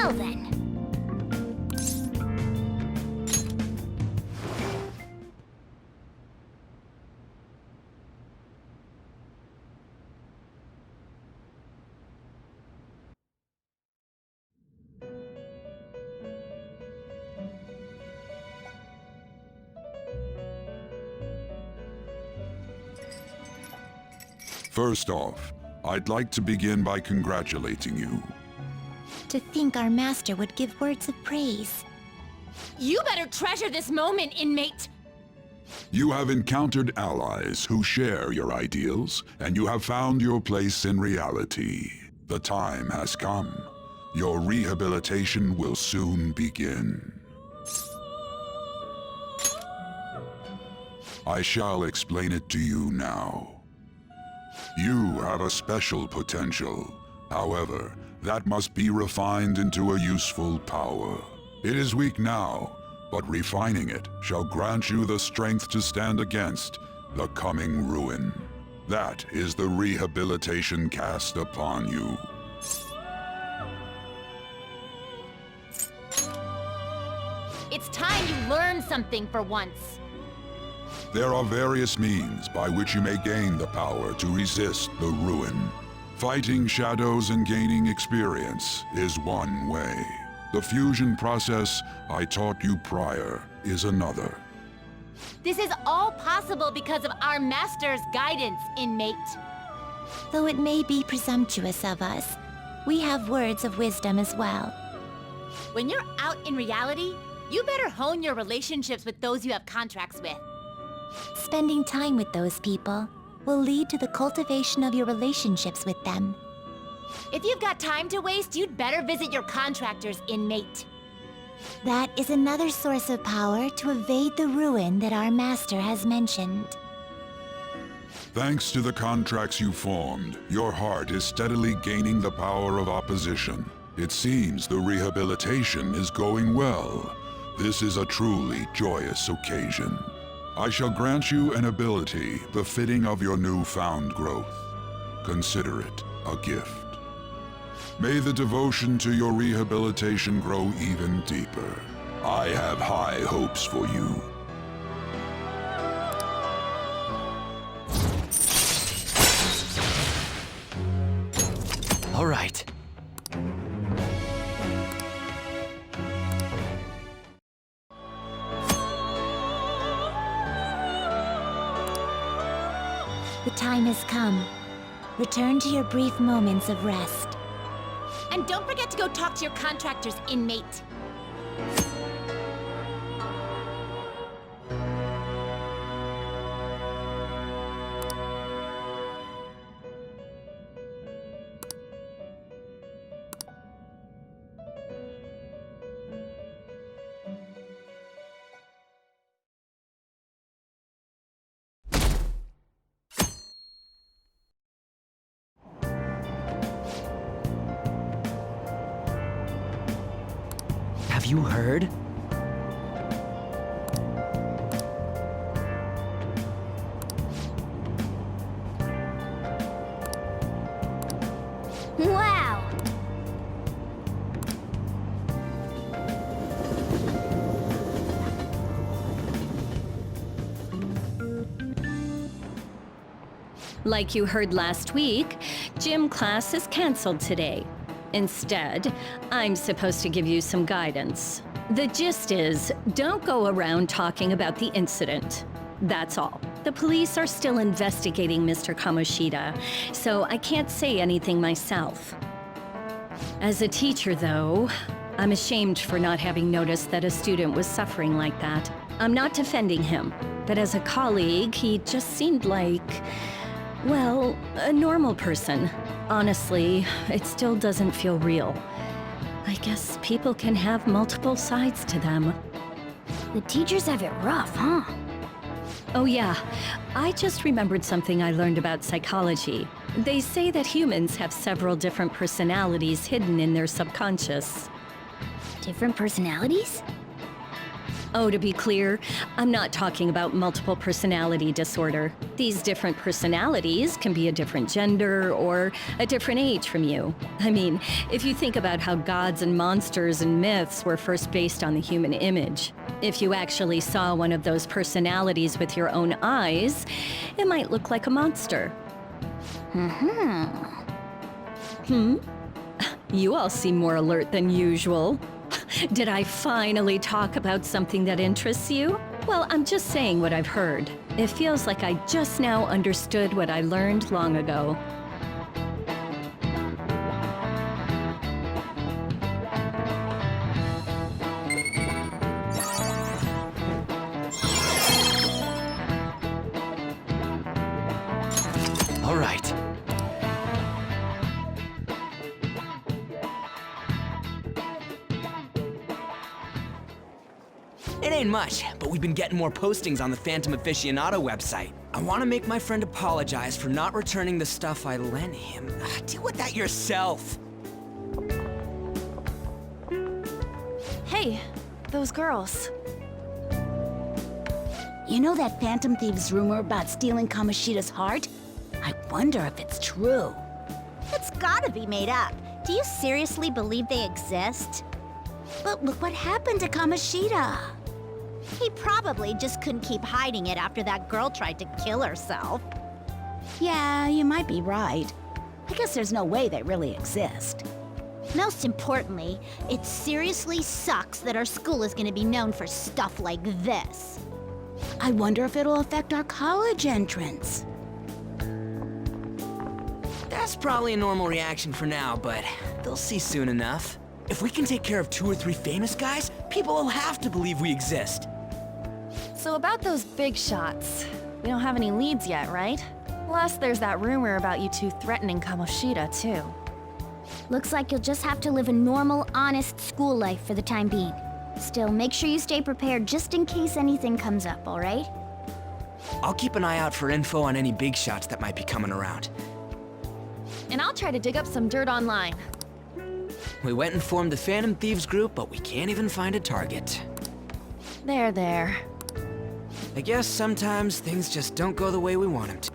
Well then. First off, I'd like to begin by congratulating you. To think our master would give words of praise. You better treasure this moment, inmate! You have encountered allies who share your ideals, and you have found your place in reality. The time has come. Your rehabilitation will soon begin. I shall explain it to you now. You have a special potential. However, that must be refined into a useful power. It is weak now, but refining it shall grant you the strength to stand against the coming ruin. That is the rehabilitation cast upon you. It's time you learn something for once. There are various means by which you may gain the power to resist the ruin. Fighting shadows and gaining experience is one way. The fusion process I taught you prior is another. This is all possible because of our master's guidance, inmate. Though it may be presumptuous of us, we have words of wisdom as well. When you're out in reality, you better hone your relationships with those you have contracts with. Spending time with those people will lead to the cultivation of your relationships with them. If you've got time to waste, you'd better visit your contractors, inmate. That is another source of power to evade the ruin that our master has mentioned. Thanks to the contracts you formed, your heart is steadily gaining the power of opposition. It seems the rehabilitation is going well. This is a truly joyous occasion. I shall grant you an ability befitting of your newfound growth. Consider it a gift. May the devotion to your rehabilitation grow even deeper. I have high hopes for you. All right. The time has come. Return to your brief moments of rest. And don't forget to go talk to your contractors, inmate. Have you heard? Wow! Like you heard last week, gym class is canceled today. Instead, I'm supposed to give you some guidance. The gist is, don't go around talking about the incident. That's all. The police are still investigating Mr. Kamoshida, so I can't say anything myself. As a teacher, though, I'm ashamed for not having noticed that a student was suffering like that. I'm not defending him, but as a colleague, he just seemed like, well, a normal person. Honestly, it still doesn't feel real. I guess people can have multiple sides to them. The teachers have it rough, huh? Oh yeah, I just remembered something I learned about psychology. They say that humans have several different personalities hidden in their subconscious. Different personalities? Oh, to be clear, I'm not talking about multiple personality disorder. These different personalities can be a different gender or a different age from you. I mean, if you think about how gods and monsters and myths were first based on the human image, if you actually saw one of those personalities with your own eyes, it might look like a monster. You all seem more alert than usual. Did I finally talk about something that interests you? Well, I'm just saying what I've heard. It feels like I just now understood what I learned long ago. All right. It ain't much, but we've been getting more postings on the Phantom Aficionado website. I want to make my friend apologize for not returning the stuff I lent him. Deal with that yourself. Hey, those girls. You know that Phantom Thieves rumor about stealing Kamoshida's heart? I wonder if it's true. It's gotta be made up. Do you seriously believe they exist? But look what happened to Kamoshida. He probably just couldn't keep hiding it after that girl tried to kill herself. Yeah, you might be right. I guess there's no way they really exist. Most importantly, it seriously sucks that our school is gonna be known for stuff like this. I wonder if it'll affect our college entrance. That's probably a normal reaction for now, but they'll see soon enough. If we can take care of 2 or 3 famous guys, people will have to believe we exist. So about those big shots, we don't have any leads yet, right? Plus, there's that rumor about you two threatening Kamoshida, too. Looks like you'll just have to live a normal, honest school life for the time being. Still, make sure you stay prepared just in case anything comes up, all right? I'll keep an eye out for info on any big shots that might be coming around. And I'll try to dig up some dirt online. We went and formed the Phantom Thieves group, but we can't even find a target. There. I guess sometimes things just don't go the way we want them to.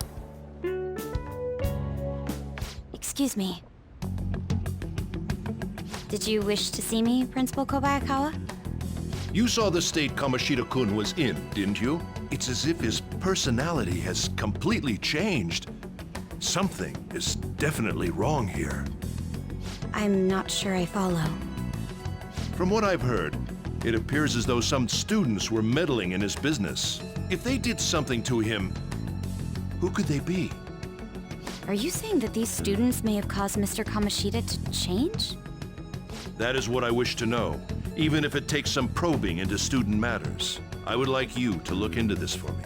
Excuse me. Did you wish to see me, Principal Kobayakawa? You saw the state Kamoshida-kun was in, didn't you? It's as if his personality has completely changed. Something is definitely wrong here. I'm not sure I follow. From what I've heard, it appears as though some students were meddling in his business. If they did something to him, who could they be? Are you saying that these students may have caused Mr. Kamoshida to change? That is what I wish to know, even if it takes some probing into student matters. I would like you to look into this for me.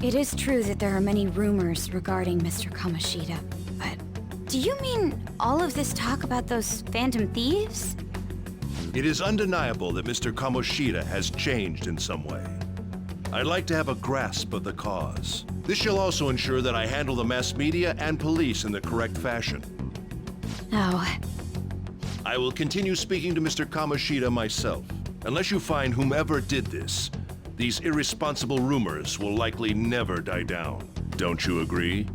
It is true that there are many rumors regarding Mr. Kamoshida, but do you mean all of this talk about those Phantom Thieves? It is undeniable that Mr. Kamoshida has changed in some way. I'd like to have a grasp of the cause. This shall also ensure that I handle the mass media and police in the correct fashion. Oh, I will continue speaking to Mr. Kamoshida myself. Unless you find whomever did this, these irresponsible rumors will likely never die down. Don't you agree?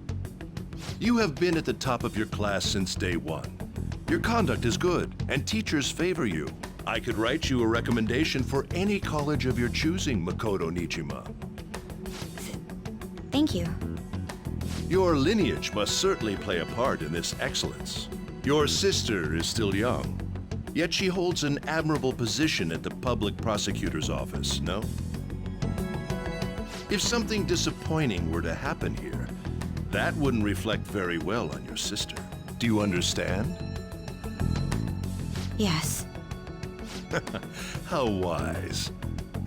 You have been at the top of your class since day one. Your conduct is good, and teachers favor you. I could write you a recommendation for any college of your choosing, Makoto Nijima. thank you. Your lineage must certainly play a part in this excellence. Your sister is still young, yet she holds an admirable position at the public prosecutor's office, no? If something disappointing were to happen here, that wouldn't reflect very well on your sister. Do you understand? Yes. How wise.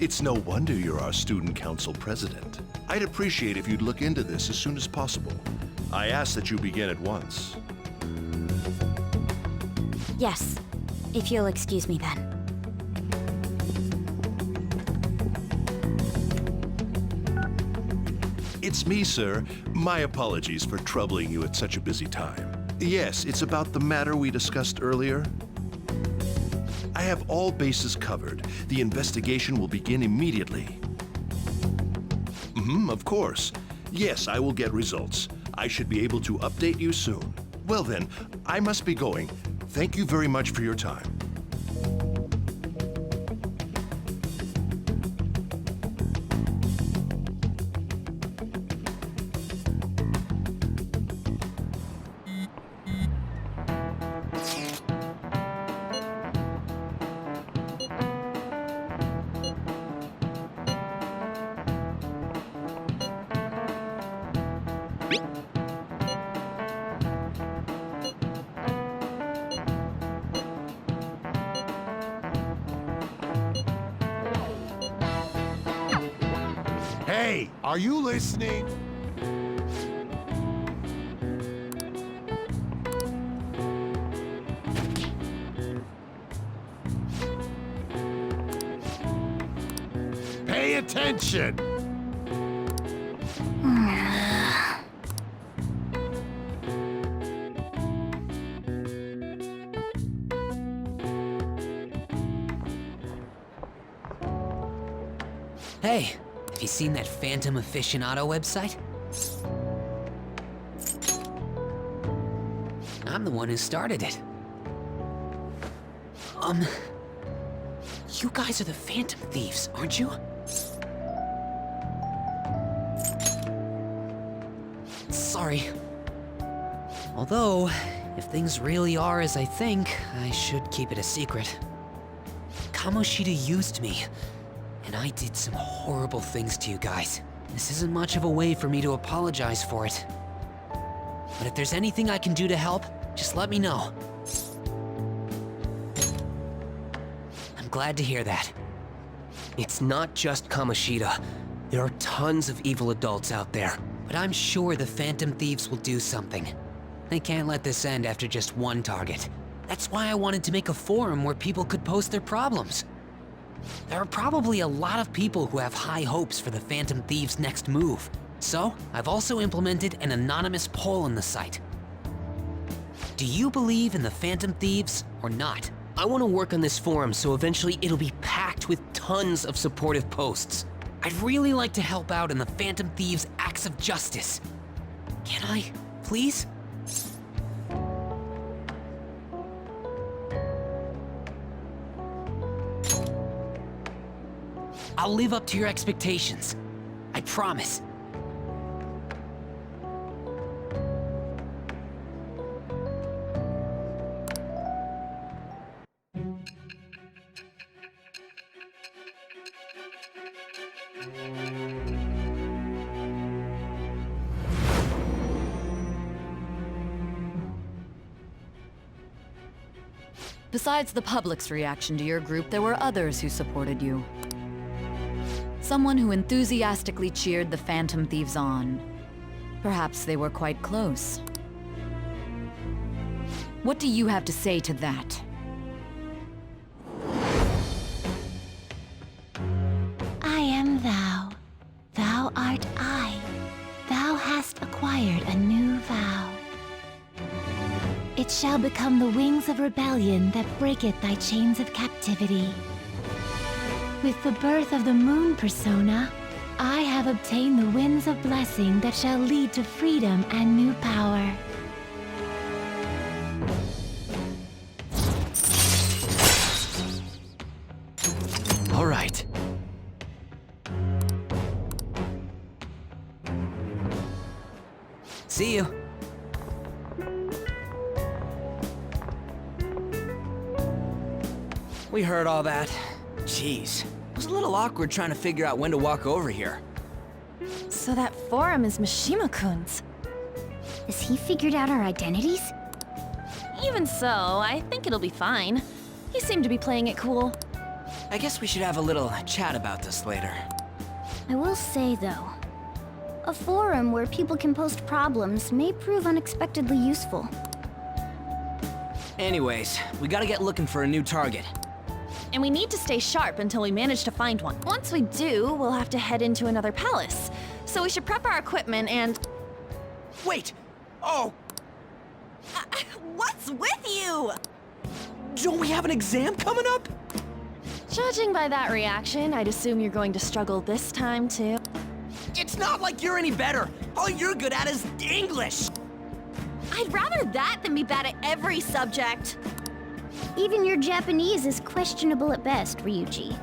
It's no wonder you're our student council president. I'd appreciate if you'd look into this as soon as possible. I ask that you begin at once. Yes. If you'll excuse me then. It's me, sir. My apologies for troubling you at such a busy time. Yes, it's about the matter we discussed earlier. I have all bases covered. The investigation will begin immediately. Of course. Yes, I will get results. I should be able to update you soon. Well then, I must be going. Thank you very much for your time. Hey, are you listening? Pay attention! Hey, have you seen that Phantom Aficionado website? I'm the one who started it. You guys are the Phantom Thieves, aren't you? Sorry. Although, if things really are as I think, I should keep it a secret. Kamoshida used me, and I did some horrible things to you guys. This isn't much of a way for me to apologize for it. But if there's anything I can do to help, just let me know. I'm glad to hear that. It's not just Kamoshida. There are tons of evil adults out there. But I'm sure the Phantom Thieves will do something. They can't let this end after just one target. That's why I wanted to make a forum where people could post their problems. There are probably a lot of people who have high hopes for the Phantom Thieves' next move. So, I've also implemented an anonymous poll on the site. Do you believe in the Phantom Thieves or not? I want to work on this forum so eventually it'll be packed with tons of supportive posts. I'd really like to help out in the Phantom Thieves' acts of justice. Can I, please? I'll live up to your expectations. I promise. Besides the public's reaction to your group, there were others who supported you. Someone who enthusiastically cheered the Phantom Thieves on. Perhaps they were quite close. What do you have to say to that? I am thou. Thou art I. Thou hast acquired a new vow. It shall become the wings of rebellion that breaketh thy chains of captivity. With the birth of the moon persona, I have obtained the winds of blessing that shall lead to freedom and new power. All right. See you. We heard all that. Jeez, it was a little awkward trying to figure out when to walk over here. So that forum is Mishima-kun's. Has he figured out our identities? Even so, I think it'll be fine. He seemed to be playing it cool. I guess we should have a little chat about this later. I will say, though, a forum where people can post problems may prove unexpectedly useful. Anyways, we gotta get looking for a new target. And we need to stay sharp until we manage to find one. Once we do, we'll have to head into another palace. So we should prep our equipment and... Wait! Oh! What's with you? Don't we have an exam coming up? Judging by that reaction, I'd assume you're going to struggle this time, too. It's not like you're any better. All you're good at is English. I'd rather that than be bad at every subject. Even your Japanese is questionable at best, Ryuji.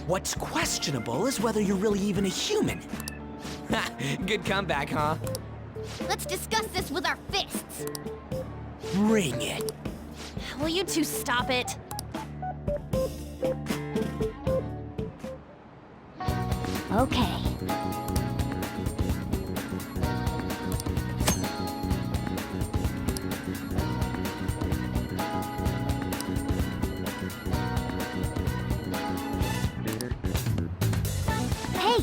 What's questionable is whether you're really even a human. Ha, good comeback, huh? Let's discuss this with our fists. Bring it. Will you two stop it? Okay. Hey!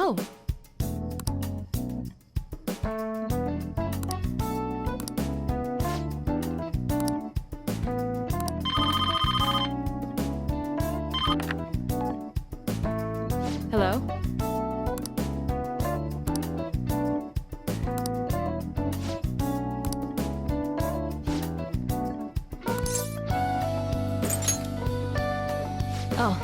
Oh. Hello? Oh.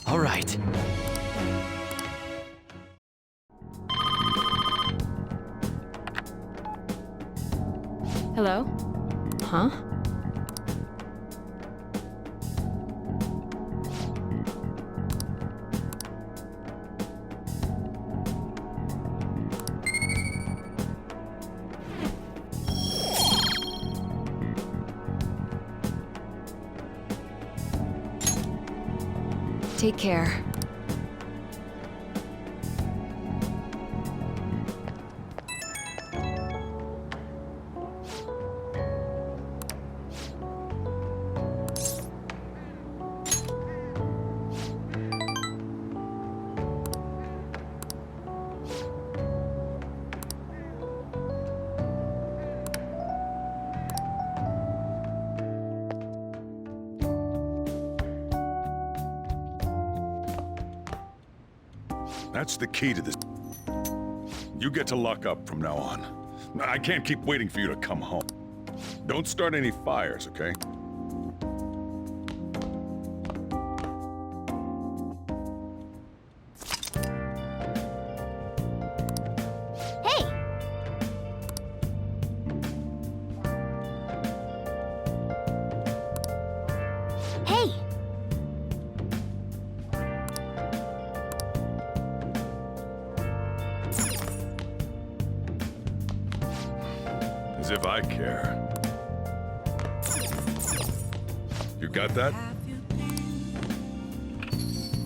All right. Hello? Huh? Take care. That's the key to this. You get to lock up from now on. I can't keep waiting for you to come home. Don't start any fires, okay? Hey! Hey! As if I care. You got that?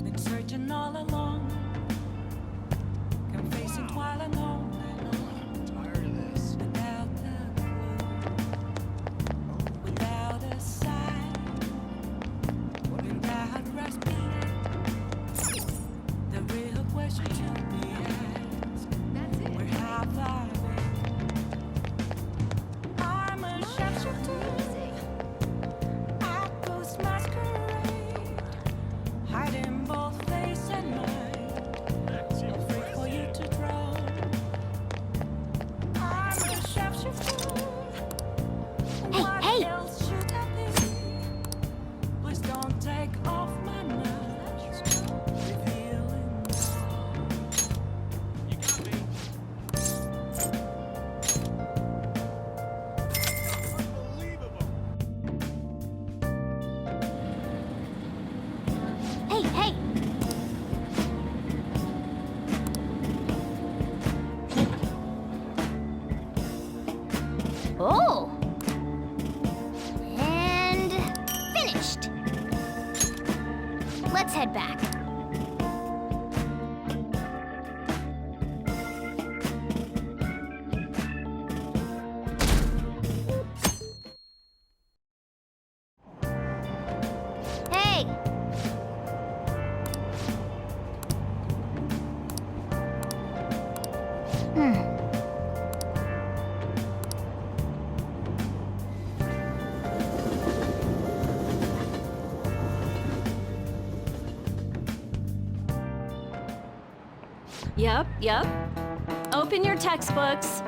Been searching all along, confessing while alone. I'm tired of this. Without a clue, without a sign, without respite. The real question to be asked: where have I been? I'm a shapeshifter. I ghost masquerade. won't take off my mask. Revealing you got me. Hey, hey! Oh! And finished. Let's head back. Hey! Yep. Open your textbooks.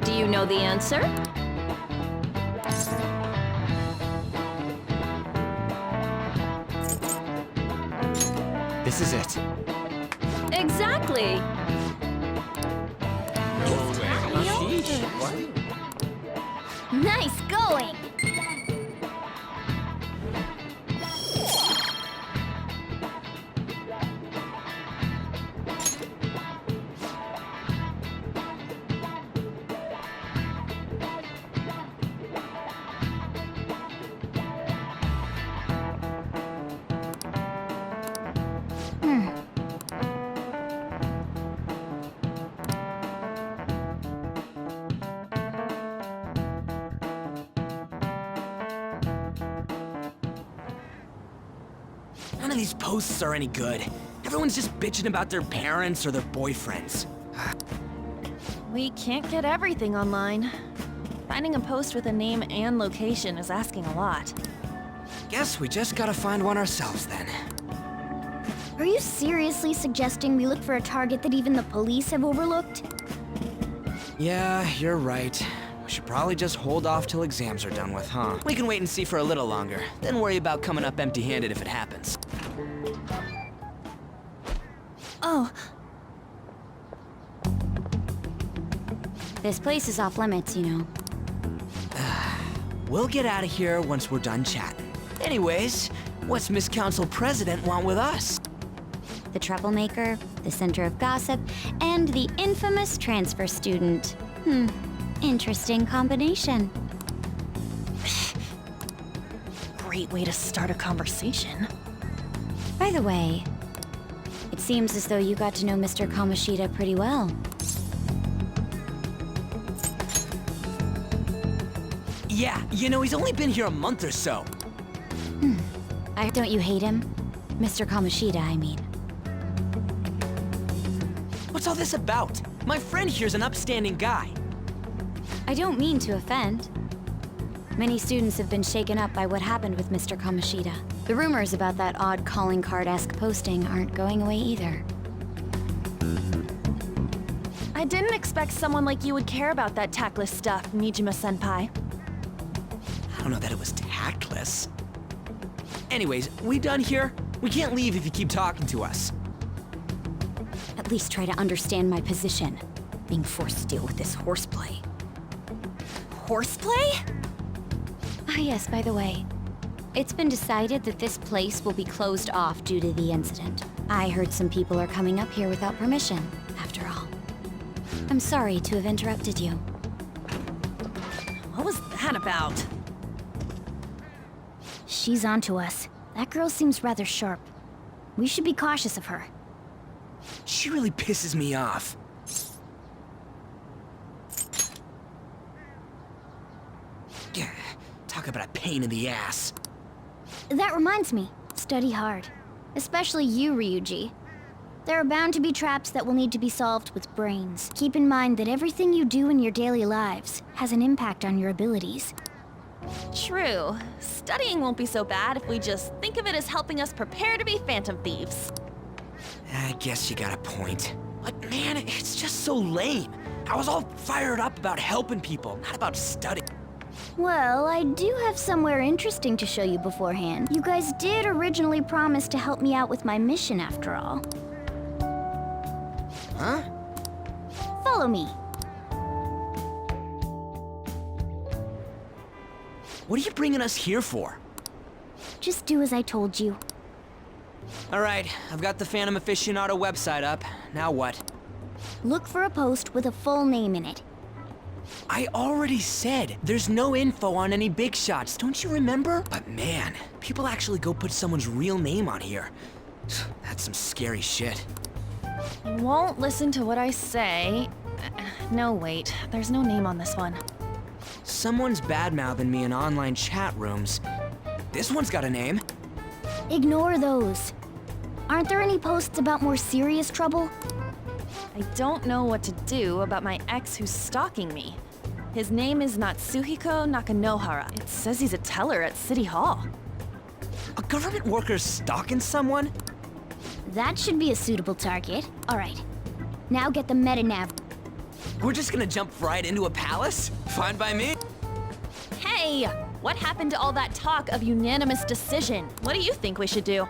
Do you know the answer? This is it. Exactly. Nice going! None of these posts are any good. Everyone's just bitching about their parents or their boyfriends. We can't get everything online. Finding a post with a name and location is asking a lot. Guess we just gotta find one ourselves then. Are you seriously suggesting we look for a target that even the police have overlooked? Yeah, you're right. We should probably just hold off till exams are done with, huh? We can wait and see for a little longer, then worry about coming up empty-handed if it happens. Oh, This place is off limits, you know. We'll get out of here once we're done chatting. Anyways, what's Miss Council President want with us? The troublemaker, the center of gossip, and the infamous transfer student. Interesting combination. great way to start a conversation. By the way, it seems as though you got to know Mr. Kamoshida pretty well. Yeah, you know, he's only been here a month or so. Don't you hate him? Mr. Kamoshida, I mean. What's all this about? My friend here's an upstanding guy. I don't mean to offend. Many students have been shaken up by what happened with Mr. Kamoshida. The rumors about that odd calling card-esque posting aren't going away either. I didn't expect someone like you would care about that tactless stuff, Nijima-senpai. I don't know that it was tactless. Anyways, we done here? We can't leave if you keep talking to us. At least try to understand my position. Being forced to deal with this horseplay. Horseplay? Ah yes, by the way. It's been decided that this place will be closed off due to the incident. I heard some people are coming up here without permission, after all. I'm sorry to have interrupted you. What was that about? She's onto us. That girl seems rather sharp. We should be cautious of her. She really pisses me off. Yeah, talk about a pain in the ass. That reminds me, study hard. Especially you, Ryuji. There are bound to be traps that will need to be solved with brains. Keep in mind that everything you do in your daily lives has an impact on your abilities. True. Studying won't be so bad if we just think of it as helping us prepare to be phantom thieves. I guess you got a point. But man, it's just so lame. I was all fired up about helping people, not about studying. Well, I do have somewhere interesting to show you beforehand. You guys did originally promise to help me out with my mission after all. Huh? Follow me. What are you bringing us here for? Just do as I told you. All right, I've got the Phantom Aficionado website up. Now what? Look for a post with a full name in it. I already said there's no info on any big shots, don't you remember? But man, people actually go put someone's real name on here. That's some scary shit. You won't listen to what I say. No, wait. There's no name on this one. Someone's bad-mouthing me in online chat rooms. This one's got a name. Ignore those. Aren't there any posts about more serious trouble? I don't know what to do about my ex who's stalking me. His name is Natsuhiko Nakanohara. It says he's a teller at City Hall. A government worker's stalking someone? That should be a suitable target. All right. Now get the meta-nav. We're just gonna jump right into a palace? Fine by me. Hey! What happened to all that talk of unanimous decision? What do you think we should do?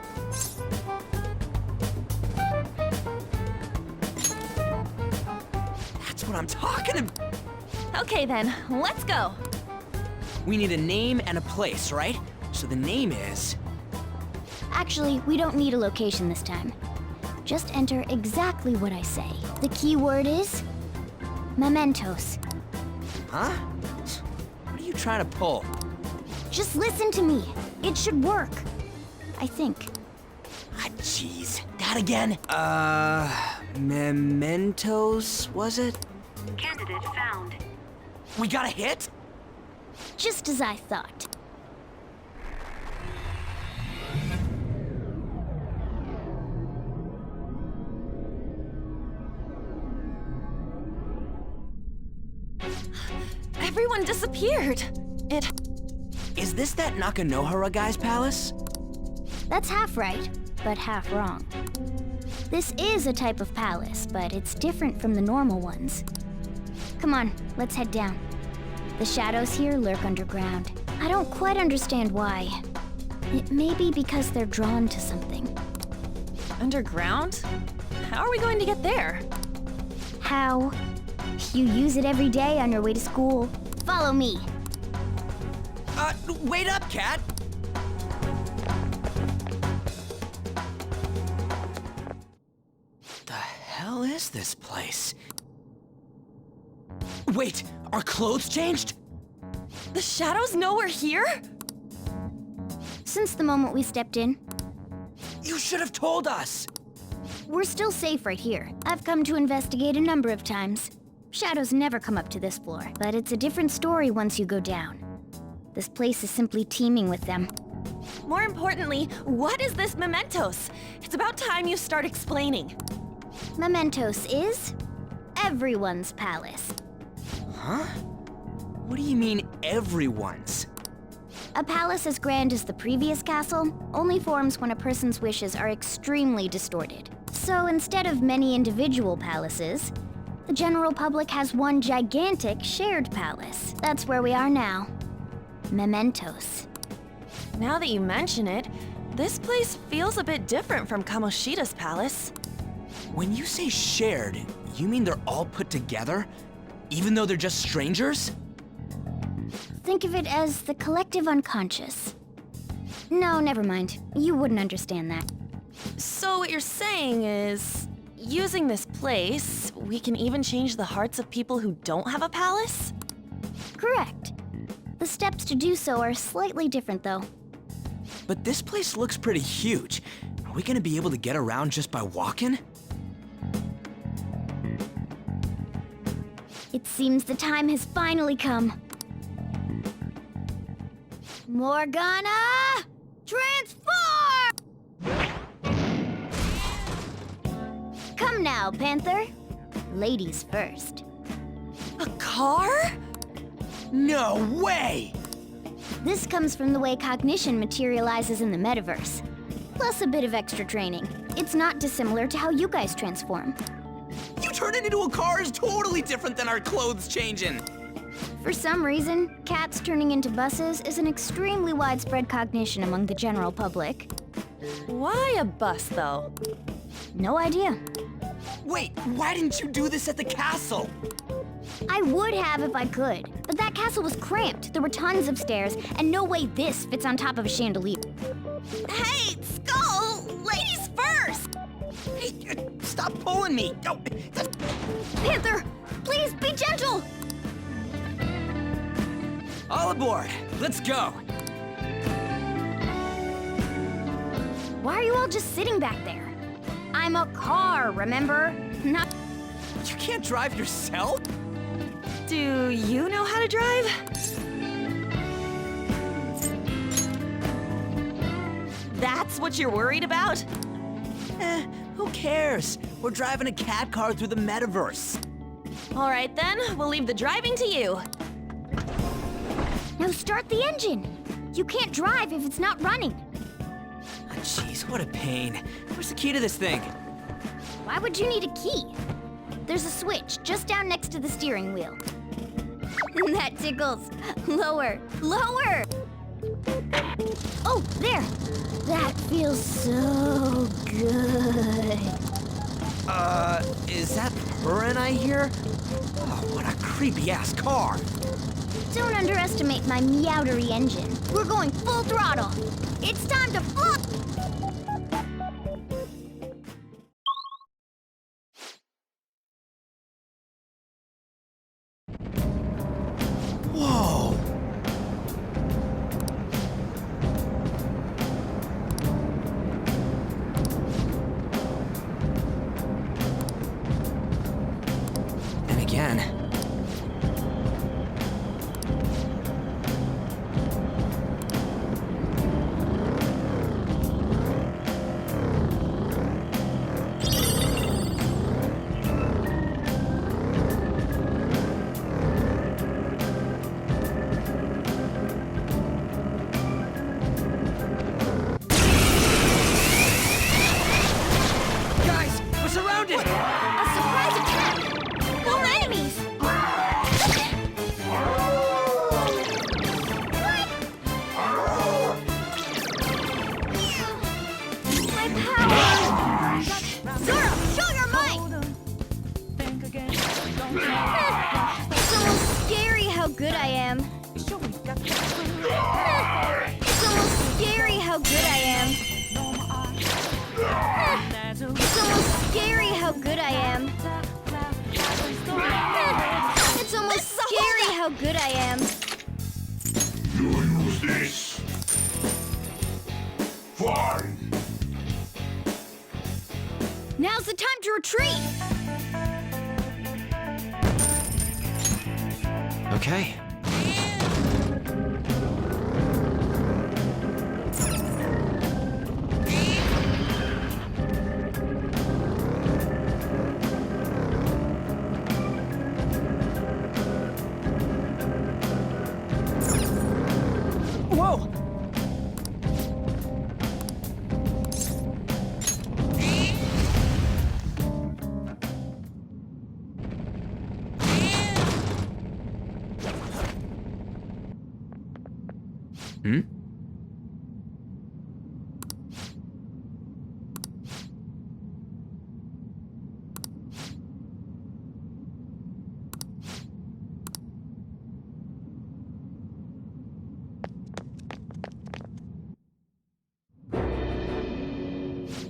That's what I'm talking about. Okay then, let's go. We need a name and a place, right? So the name is... Actually, we don't need a location this time. Just enter exactly what I say. The key word is... Momentos. Huh? What are you trying to pull? Just listen to me. It should work. I think. Ah, jeez. That again? Mementos, was it? Candidate found. We got a hit? Just as I thought. Everyone disappeared. Is this that Nakanohara guy's palace? That's half right, but half wrong. This is a type of palace, but it's different from the normal ones. Come on, let's head down. The shadows here lurk underground. I don't quite understand why. It may be because they're drawn to something. Underground? How are we going to get there? How? You use it every day on your way to school. Follow me. Wait up, Cat! The hell is this place? Wait, our clothes changed? The shadows know we're here? Since the moment we stepped in, You should have told us! we're still safe right here. I've come to investigate a number of times. Shadows never come up to this floor, but it's a different story once you go down. This place is simply teeming with them. More importantly, what is this Momentos? It's about time you start explaining. Momentos is everyone's palace. Huh? What do you mean, everyone's? A palace as grand as the previous castle only forms when a person's wishes are extremely distorted. So instead of many individual palaces, the general public has one gigantic shared palace. That's where we are now. Mementos. Now that you mention it, this place feels a bit different from Kamoshida's palace. When you say shared, you mean they're all put together? Even though they're just strangers? Think of it as the collective unconscious. No, never mind. You wouldn't understand that. So what you're saying is, using this place, we can even change the hearts of people who don't have a palace? Correct. The steps to do so are slightly different, though. But this place looks pretty huge. Are we gonna be able to get around just by walking? It seems the time has finally come. Morgana! Transform! Come now, Panther. Ladies first. A car? No way! This comes from the way cognition materializes in the metaverse. Plus a bit of extra training. It's not dissimilar to how you guys transform. You turn it into a car is totally different than our clothes changing. For some reason, cats turning into buses is an extremely widespread cognition among the general public. Why a bus, though? No idea. Wait, why didn't you do this at the castle? I would have if I could, but that castle was cramped. There were tons of stairs, and no way this fits on top of a chandelier. Hey, Skull! Ladies first! Hey, stop pulling me! Go! Panther, please be gentle! All aboard! Let's go! Why are you all just sitting back there? I'm a car, remember? Not... You can't drive yourself? Do you know how to drive? That's what you're worried about? Who cares? We're driving a cat car through the metaverse. All right then, we'll leave the driving to you. Now start the engine! You can't drive if it's not running. Oh, jeez, what a pain. Where's the key to this thing? Why would you need a key? There's a switch just down next to the steering wheel. That tickles. Lower, lower! Oh, there! That feels so good. Is that purring I hear? Oh, what a creepy-ass car. Don't underestimate my meowdery engine. We're going full throttle. It's time to fly! Whoa! And again. Guys, we're surrounded! A surprise attack! More enemies! My power! Zora, show your might! It's almost scary how good I am. It's almost scary how good I am. It's almost scary how good I am. It's almost scary how good I am. You use this. Fine. Now's the time to retreat! Okay. Whoa! Hmm?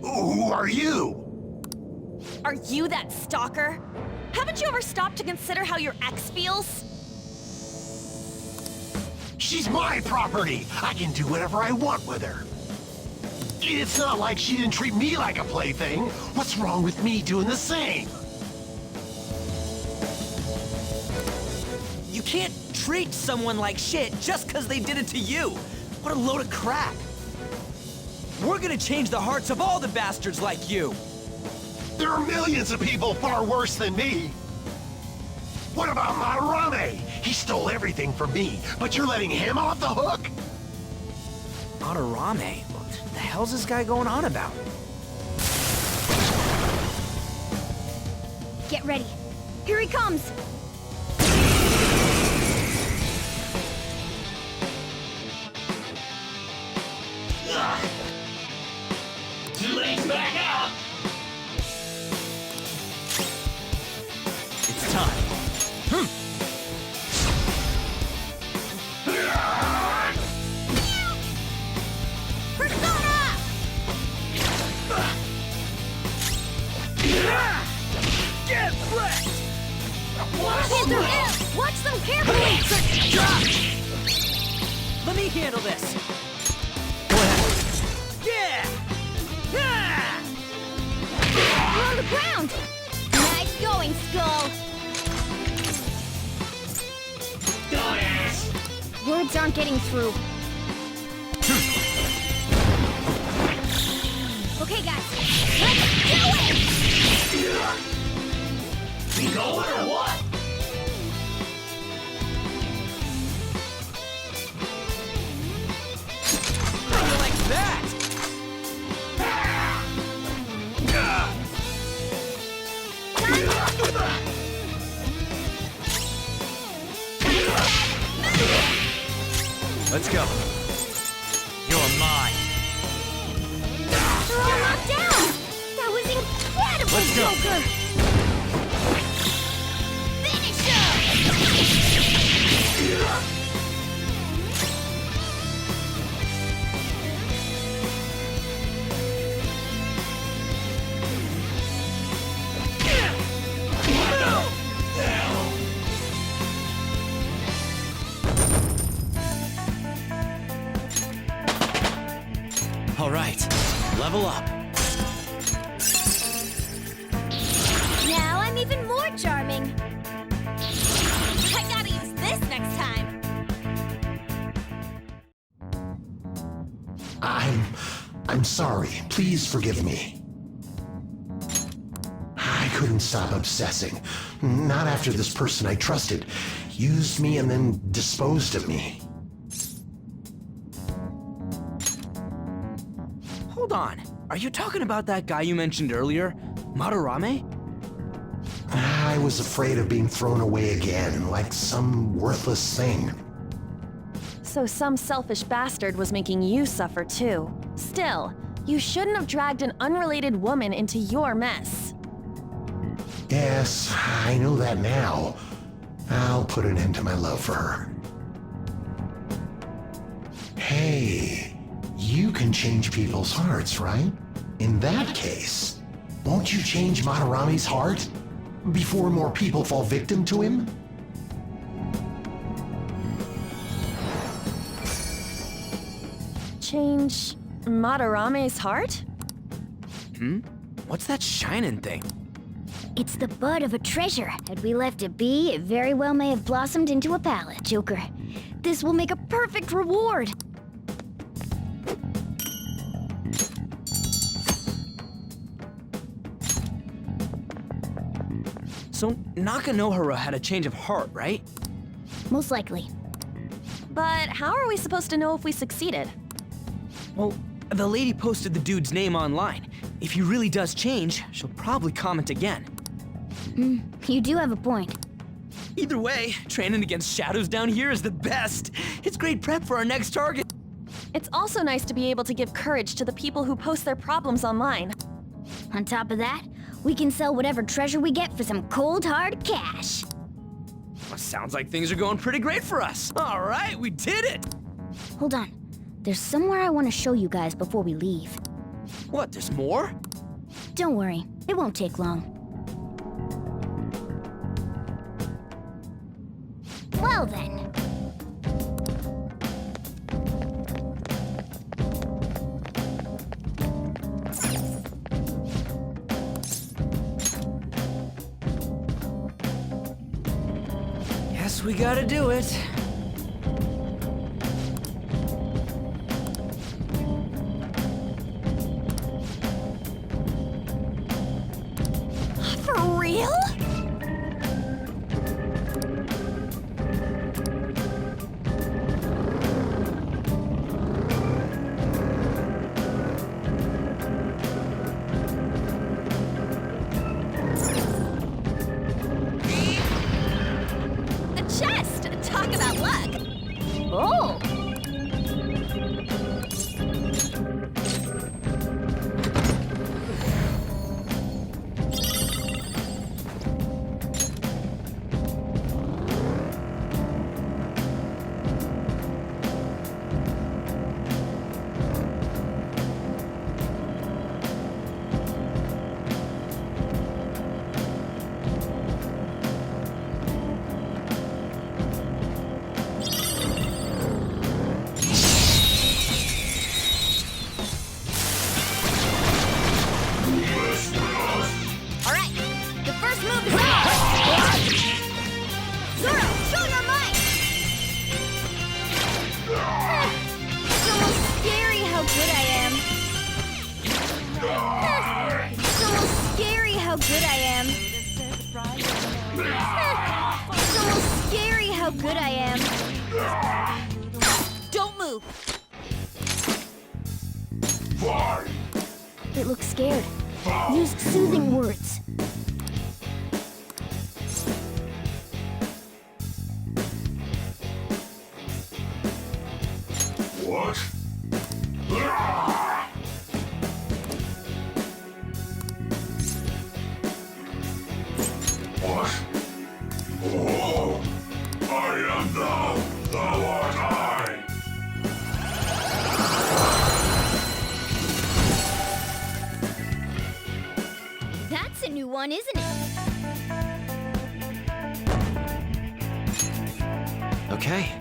Who are you? Are you that stalker? Haven't you ever stopped to consider how your ex feels? She's my property. I can do whatever I want with her. It's not like she didn't treat me like a plaything. What's wrong with me doing the same? You can't treat someone like shit just because they did it to you. What a load of crap. We're gonna change the hearts of all the bastards like you. There are millions of people far worse than me. What about Madarame? He stole everything from me, but you're letting him off the hook? Madarame? What the hell's this guy going on about? Get ready. Here he comes! Too late to back out! It's time. Persona! Get wrecked! Watch them carefully! Let me handle this. Go ahead. Yeah! Yeah! We're on the ground! Nice going, Skull! Words aren't getting through. Okay, guys, let's do it! You going or what? How do you like that? Let's go. You're mine. They're all knocked down! That was incredible, Let's go. Joker! Finish him! All right, level up. Now I'm even more charming. I gotta use this next time. I'm sorry. Please forgive me. I couldn't stop obsessing. Not after this person I trusted used me and then disposed of me. Hold on. Are you talking about that guy you mentioned earlier? Madarame? I was afraid of being thrown away again, like some worthless thing. So some selfish bastard was making you suffer too. Still, you shouldn't have dragged an unrelated woman into your mess. Yes, I know that now. I'll put an end to my love for her. Hey, you can change people's hearts, right? In that case, won't you change Madarame's heart before more people fall victim to him? Change Madarame's heart? What's that shining thing? It's the bud of a treasure. Had we left it be, it very well may have blossomed into a palette, Joker. This will make a perfect reward. So Nakanohara had a change of heart, right? Most likely. But how are we supposed to know if we succeeded? Well, the lady posted the dude's name online. If he really does change, she'll probably comment again. You do have a point. Either way, training against shadows down here is the best. It's great prep for our next target. It's also nice to be able to give courage to the people who post their problems online. On top of that, we can sell whatever treasure we get for some cold, hard cash. Well, sounds like things are going pretty great for us. All right, we did it. Hold on. There's somewhere I want to show you guys before we leave. What, there's more? Don't worry, it won't take long. Well then. Guess we gotta do it. This move is off! Zoro, show your might! It's almost scary how good I am. It's almost scary how good I am. It's almost scary how good I am. Don't move! It looks scared. Use soothing words. What? What? Oh, I am thou, thou art I. That's a new one, isn't it? Okay.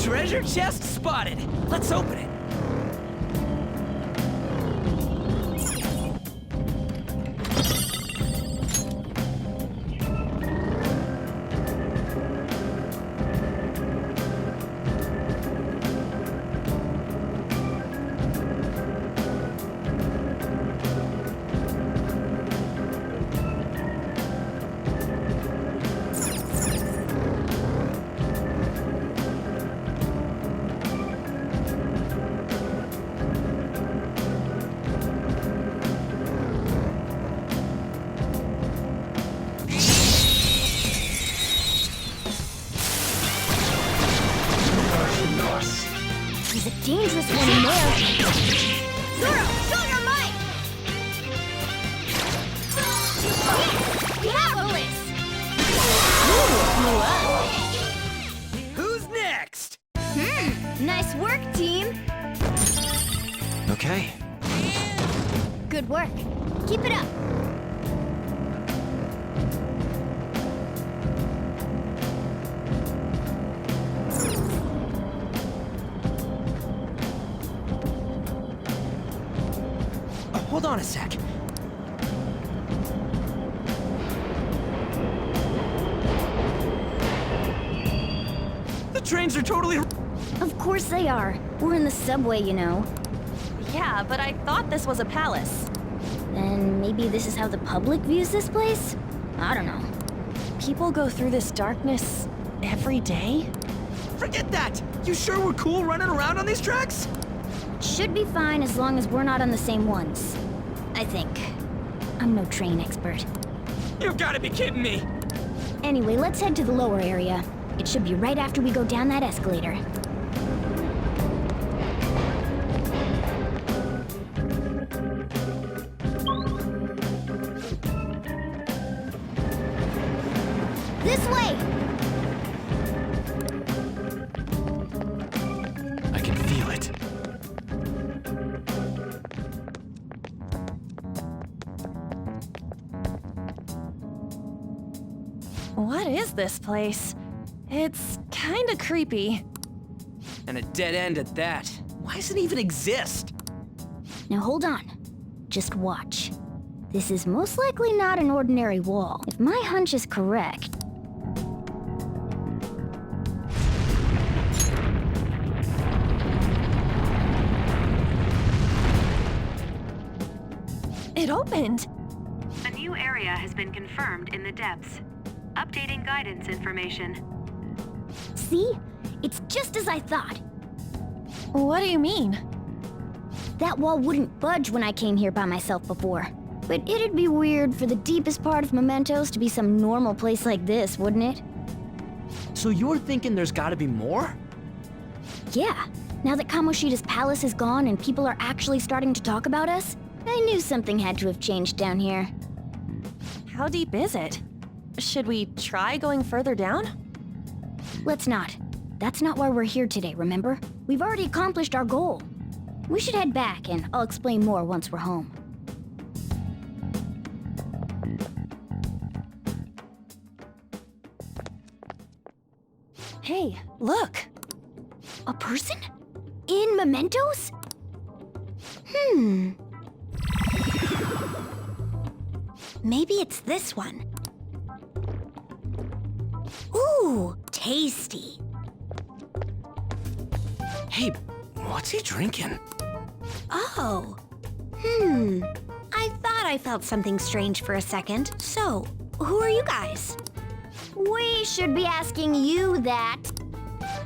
Treasure chest spotted! Let's open it! There's a dangerous one in there. Zoro, show your might! Yes! We have this! Who's next? Nice work, team! Okay. Good work. Keep it up. Hold on a sec. The trains are totally... Of course they are. We're in the subway, you know. Yeah, but I thought this was a palace. Then maybe this is how the public views this place? I don't know. People go through this darkness every day? Forget that! You sure we're cool running around on these tracks? Should be fine as long as we're not on the same ones. I think. I'm no train expert. You've gotta be kidding me! Anyway, let's head to the lower area. It should be right after we go down that escalator. This way! I can feel it. What is this place? It's kinda creepy. And a dead end at that. Why does it even exist? Now hold on. Just watch. This is most likely not an ordinary wall. If my hunch is correct... It opened! A new area has been confirmed in the depths. Updating guidance information. See? It's just as I thought. What do you mean? That wall wouldn't budge when I came here by myself before. But it'd be weird for the deepest part of Momentos to be some normal place like this, wouldn't it? So you're thinking there's gotta be more? Yeah. Now that Kamoshida's palace is gone and people are actually starting to talk about us, I knew something had to have changed down here. How deep is it? Should we try going further down? Let's not. That's not why we're here today, remember? We've already accomplished our goal. We should head back, and I'll explain more once we're home. Hey, look! A person? In Momentos? Maybe it's this one. Ooh, tasty. Hey, what's he drinking? Oh. I thought I felt something strange for a second. So, who are you guys? We should be asking you that.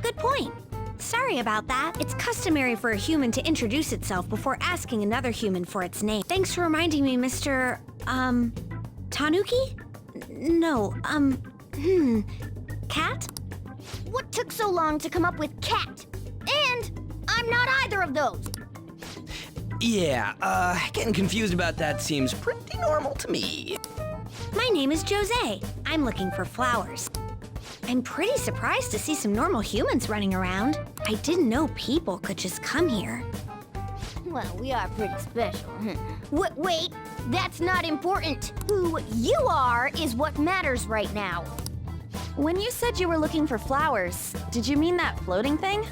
Good point. Sorry about that. It's customary for a human to introduce itself before asking another human for its name. Thanks for reminding me, Mr. Tanuki? No, Cat? What took so long to come up with cat? And I'm not either of those. Yeah, getting confused about that seems pretty normal to me. My name is Jose. I'm looking for flowers. I'm pretty surprised to see some normal humans running around. I didn't know people could just come here. Well, we are pretty special. Wait, that's not important. Who you are is what matters right now. When you said you were looking for flowers, did you mean that floating thing?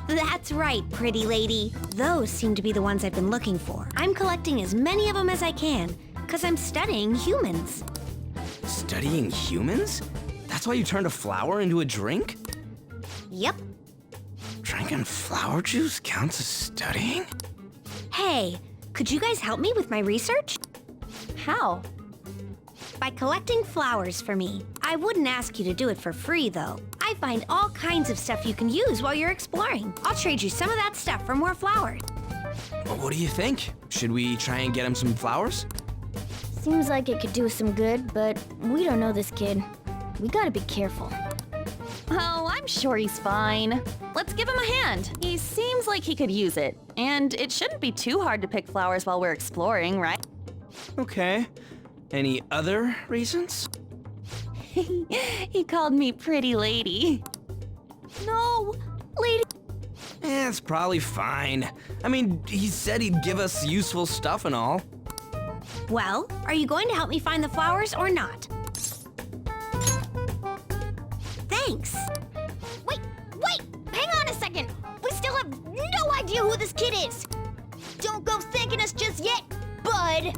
That's right, pretty lady. Those seem to be the ones I've been looking for. I'm collecting as many of them as I can, because I'm studying humans. Studying humans? That's why you turned a flower into a drink? Yep. Drinking flower juice counts as studying? Hey, could you guys help me with my research? How? By collecting flowers for me. I wouldn't ask you to do it for free, though. I find all kinds of stuff you can use while you're exploring. I'll trade you some of that stuff for more flowers. Well, what do you think? Should we try and get him some flowers? Seems like it could do us some good, but we don't know this kid. We gotta be careful. Oh, I'm sure he's fine. Let's give him a hand. He seems like he could use it. And it shouldn't be too hard to pick flowers while we're exploring, right? Okay. Any other reasons? He called me pretty lady. No, lady. It's probably fine. I mean, he said he'd give us useful stuff and all. Well, are you going to help me find the flowers or not? Thanks. Wait! Hang on a second! We still have no idea who this kid is! Don't go thanking us just yet, bud!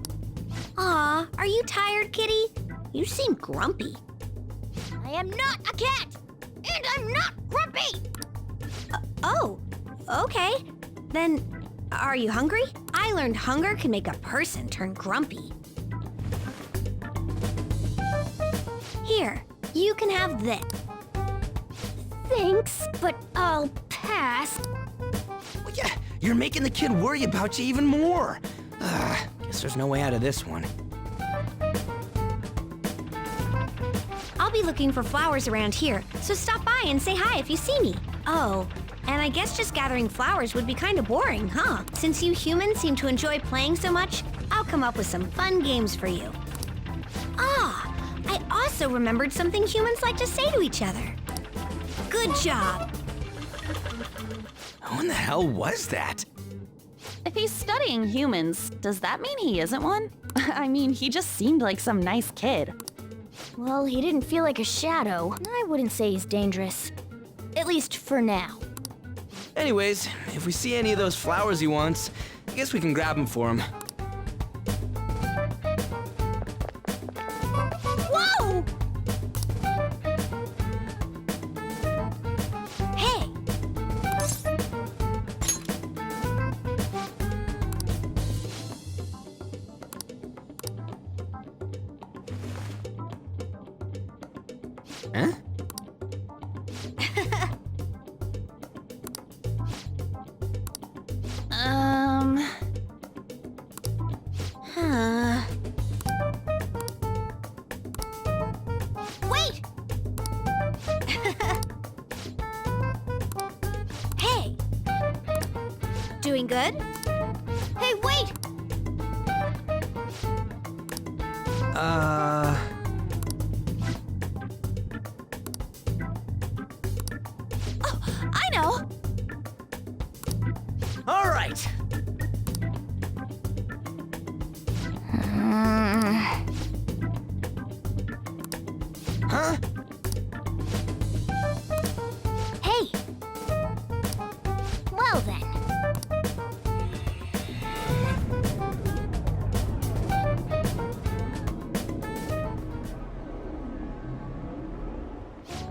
Aw, are you tired, kitty? You seem grumpy. I am not a cat! And I'm not grumpy! Oh, okay. Then, are you hungry? I learned hunger can make a person turn grumpy. Here, you can have this. Thanks, but I'll pass. Well, yeah, you're making the kid worry about you even more. Guess there's no way out of this one. I'll be looking for flowers around here, so stop by and say hi if you see me. Oh, and I guess just gathering flowers would be kind of boring, huh? Since you humans seem to enjoy playing so much, I'll come up with some fun games for you. Ah, I also remembered something humans like to say to each other. Good job. Who in the hell was that? If he's studying humans, does that mean he isn't one? I mean, he just seemed like some nice kid. Well, he didn't feel like a shadow. I wouldn't say he's dangerous. At least for now. Anyways, if we see any of those flowers he wants, I guess we can grab them for him. Whoa! Hey! Huh? Huh. Wait! Hey! Doing good? Hey, wait! Oh, I know! All right. Huh?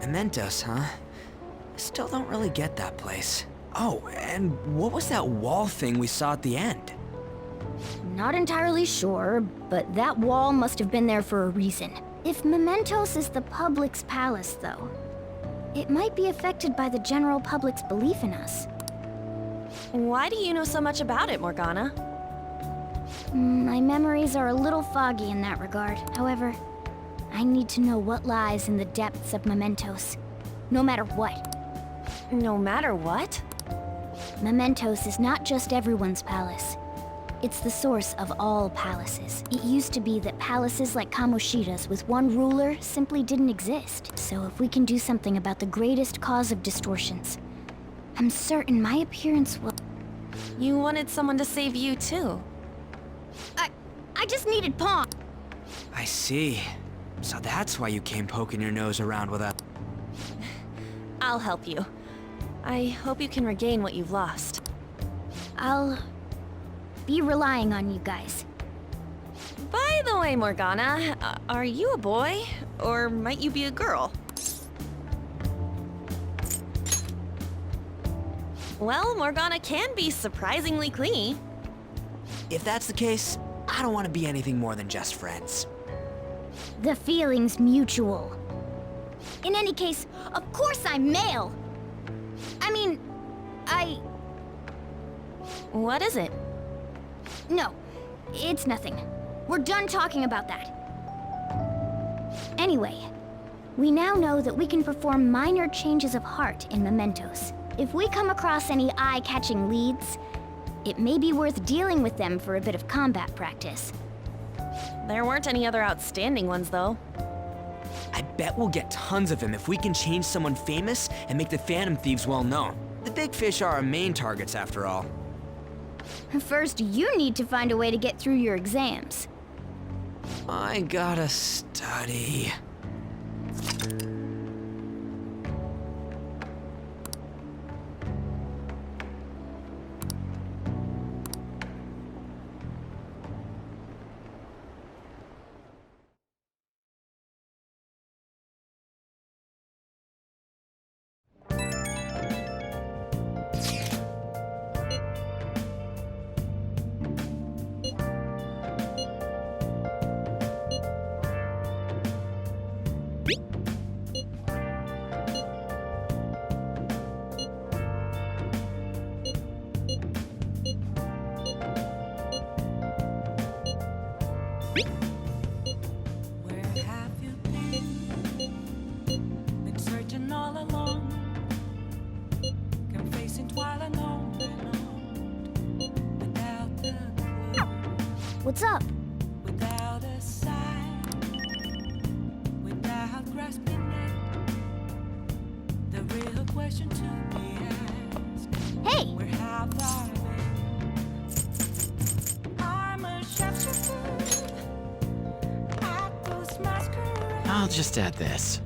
Momentos, huh? I still don't really get that place. Oh, and what was that wall thing we saw at the end? Not entirely sure, but that wall must have been there for a reason. If Momentos is the public's palace, though, it might be affected by the general public's belief in us. Why do you know so much about it, Morgana? My memories are a little foggy in that regard. However, I need to know what lies in the depths of Momentos, no matter what. No matter what? Momentos is not just everyone's palace. It's the source of all palaces. It used to be that palaces like Kamoshida's with one ruler simply didn't exist. So if we can do something about the greatest cause of distortions, I'm certain my appearance will... You wanted someone to save you, too. I just needed Pawn. I see. So that's why you came poking your nose around with us. I'll help you. I hope you can regain what you've lost. I'll be relying on you guys. By the way, Morgana, are you a boy? Or might you be a girl? Well, Morgana can be surprisingly clingy. If that's the case, I don't want to be anything more than just friends. The feeling's mutual. In any case, of course I'm male. I mean, What is it? No, it's nothing. We're done talking about that. Anyway, we now know that we can perform minor changes of heart in Momentos. If we come across any eye-catching leads, it may be worth dealing with them for a bit of combat practice. There weren't any other outstanding ones, though. I bet we'll get tons of them if we can change someone famous and make the Phantom Thieves well known. The big fish are our main targets, after all. First, you need to find a way to get through your exams. I gotta study. Where have you been searching all along, confessing while alone, without the clue, What's up? without a sign, without grasping it. The real question to be asked: Hey! where have I been? I'm a chef's at those masquerades. I'll just add this.